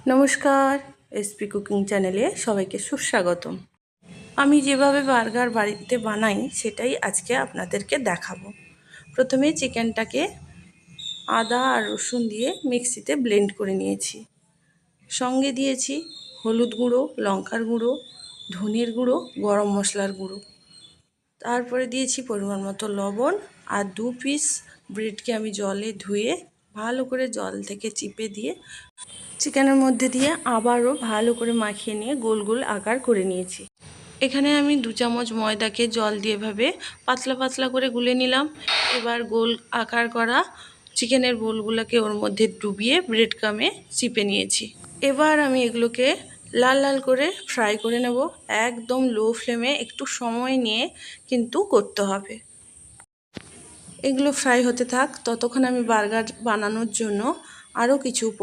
নমস্কার, SP cooking চ্যানেলে সবাইকে সুস্বাগতম। আমি যেভাবে বার্গার বাড়িতে বানাই সেটাই আজকে আপনাদেরকে দেখাবো। প্রথমে চিকেনটাকে আদা আর রসুন দিয়ে মিক্সিতে ব্লেন্ড করে নিয়েছি। সঙ্গে দিয়েছি হলুদ গুঁড়ো, লঙ্কার গুঁড়ো, ধনের গুঁড়ো, গরম মশলার গুঁড়ো। তারপরে দিয়েছি পরিমাণ মতো লবণ আর 2 পিস ব্রেডকে আমি জলে ধুয়ে ভালো করে জল থেকে চিপে দিয়ে চিকেনের মধ্যে দিয়ে আবারও ভালো করে মাখিয়ে নিয়ে গোল গোল আকার করে নিয়েছি। এখানে আমি 2 চামচ ময়দাকে জল দিয়ে এভাবে পাতলা পাতলা করে গুলে নিলাম। এবার গোল আকার করা চিকেনের বোলগুলোকে ওর মধ্যে ডুবিয়ে ব্রেড ক্রামে চিপে নিয়েছি। এবার আমি এগুলোকে লাল লাল করে ফ্রাই করে নেব। একদম লো ফ্লেমে একটু সময় নিয়ে কিন্তু করতে হবে। এগুলো ফ্রাই হতে থাক, ততক্ষণ আমি বার্গার বানানোর জন্য আরও কিছু